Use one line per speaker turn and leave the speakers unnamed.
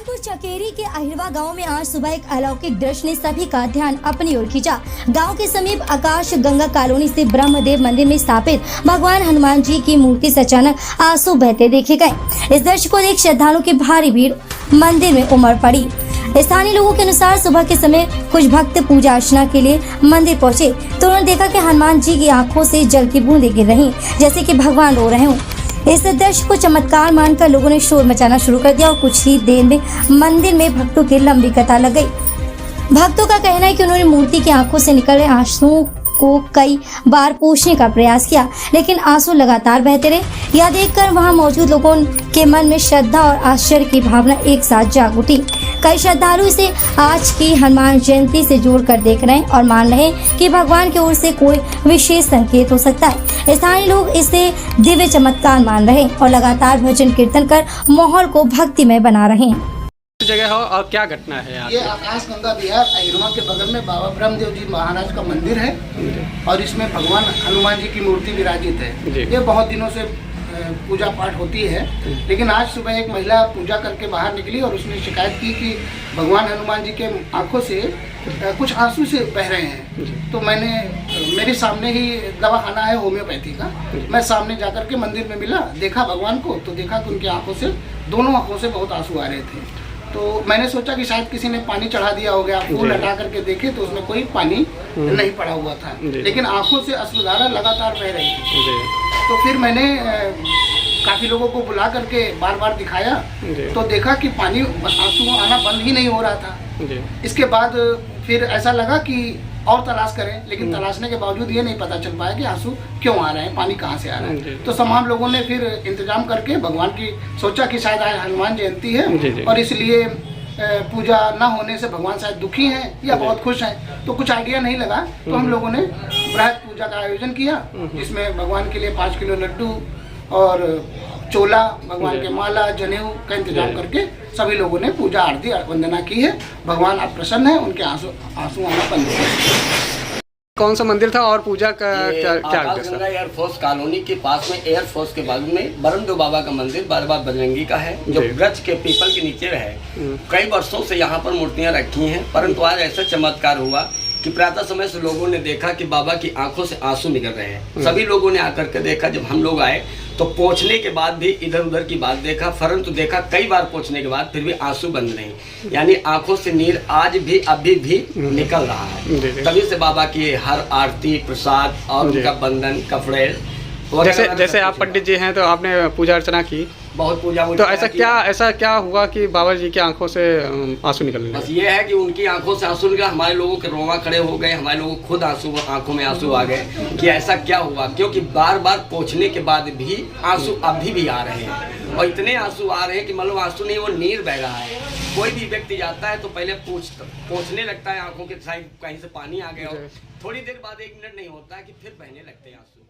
सहारनपुर चकेरी के अहिरवा गांव में आज सुबह एक अलौकिक दृश्य ने सभी का ध्यान अपनी ओर खींचा। गांव के समीप आकाश गंगा कॉलोनी से ब्रह्मदेव मंदिर में स्थापित भगवान हनुमान जी की मूर्ति से अचानक आंसू बहते देखे गए। इस दृश्य को देख श्रद्धालुओं की भारी भीड़ मंदिर में उमड़ पड़ी। स्थानीय लोगों के अनुसार सुबह के समय कुछ भक्त पूजा अर्चना के लिए मंदिर पहुंचे तो उन्होंने देखा कि हनुमान जी की आंखों से जल की बूंदें गिर रही, जैसे कि भगवान रो रहे हों। इस दृश्य को चमत्कार मानकर लोगों ने शोर मचाना शुरू कर दिया और कुछ ही देर में मंदिर में भक्तों की लंबी कतार लग गई। भक्तों का कहना है कि उन्होंने मूर्ति की आंखों से निकल रहे आंसुओं को कई बार पोंछने का प्रयास किया, लेकिन आंसू लगातार बहते रहे। यह देखकर वहां मौजूद लोगों के मन में श्रद्धा और आश्चर्य की भावना एक साथ जाग उठी। कई श्रद्धालु इसे आज की हनुमान जयंती से जोड़कर देख रहे हैं और मान रहे हैं कि भगवान की ओर से कोई विशेष संकेत हो सकता है। स्थानीय लोग इसे दिव्य चमत्कार मान रहे हैं और लगातार भजन कीर्तन कर माहौल को भक्तिमय बना रहे हैं।
जगह हो और क्या घटना है यहाँ?
ये आकाश गंगा विहार अहिरवा के बगल में बाबा ब्रह्मदेव जी महाराज का मंदिर है और इसमें भगवान हनुमान जी की मूर्ति विराजित है। ये बहुत दिनों से पूजा पाठ होती है, लेकिन आज सुबह एक महिला पूजा करके बाहर निकली और उसने शिकायत की कि भगवान हनुमान जी के आंखों से कुछ आंसू से बह रहे हैं। तो मेरे सामने ही दवाखाना है होम्योपैथी का, मैं सामने जाकर के मंदिर में मिला, देखा भगवान को तो देखा कि उनकी आंखों से, दोनों आंखों से बहुत आंसू आ रहे थे। तो मैंने सोचा कि शायद किसी ने पानी चढ़ा दिया हो गया। फूल हटा करके देखे तो उसमें कोई पानी नहीं पड़ा हुआ था, लेकिन आंखों से अश्रुधारा लगातार बह रही थी। तो फिर मैंने काफ़ी लोगों को बुला करके बार बार दिखाया तो देखा कि पानी, आंसू आना बंद ही नहीं हो रहा था। इसके बाद फिर ऐसा लगा कि और तलाश करें, लेकिन तलाशने के बावजूद ये नहीं पता चल पाया कि आंसू क्यों आ रहे हैं, पानी कहाँ से आ रहा है। तो तमाम लोगों ने फिर इंतजाम करके भगवान की सोचा कि शायद आज हनुमान जयंती है और इसलिए पूजा ना होने से भगवान शायद दुखी हैं या बहुत खुश हैं। तो कुछ आइडिया नहीं लगा, तो हम लोगों ने बृहद पूजा का आयोजन किया, जिसमें भगवान के लिए 5 किलो लड्डू और चोला, भगवान के माला, जनेऊ का इंतजाम करके सभी लोगों ने पूजा आरती वंदना की है। भगवान अब प्रसन्न है, उनके आंसू आना बंद हो गए।
कौन सा मंदिर था और पूजा का क्या
गंगा एयरफोर्स कॉलोनी के पास में एयरफोर्स के बाजू में ब्रह्मदेव बाबा का मंदिर बाबा बजरंगी का है, जो वृक्ष के पीपल के नीचे है। कई वर्षों से यहाँ पर मूर्तियाँ रखी हैं, परंतु आज ऐसा चमत्कार हुआ कि प्रातः समय से लोगों ने देखा कि बाबा की आंखों से आंसू निकल रहे हैं। सभी लोगों ने आकर के देखा। जब हम लोग आए तो पोंछने के बाद भी इधर उधर की बात देखा, परंतु देखा कई बार पोंछने के बाद फिर भी आंसू बंद नहीं, यानी आंखों से नीर आज भी अभी भी निकल रहा है। तभी से बाबा की हर आरती, प्रसाद और उनका बंधन, कपड़े,
जैसे आप पंडित जी हैं तो आपने पूजा अर्चना की,
बहुत पूजा।
तो ऐसा क्या हुआ कि बाबा जी की आंखों से आंसू निकलने लगे?
बस ये है कि उनकी आंखों से आंसू निकला, हमारे लोगों के रोंवा खड़े हो गए, हमारे लोगों को खुद आंखों में आंसू आ गए कि ऐसा क्या हुआ, क्योंकि बार बार पोंछने के बाद भी आंसू अभी भी आ रहे हैं और इतने आंसू आ रहे हैं कि मतलब आंसू नहीं, वो नीर बह रहा है। कोई भी व्यक्ति जाता है तो पहले पोंछने लगता है आंखों के साइड, कहीं से पानी आ गया हो, थोड़ी देर बाद 1 मिनट नहीं होता है कि फिर बहने लगते हैं आंसू।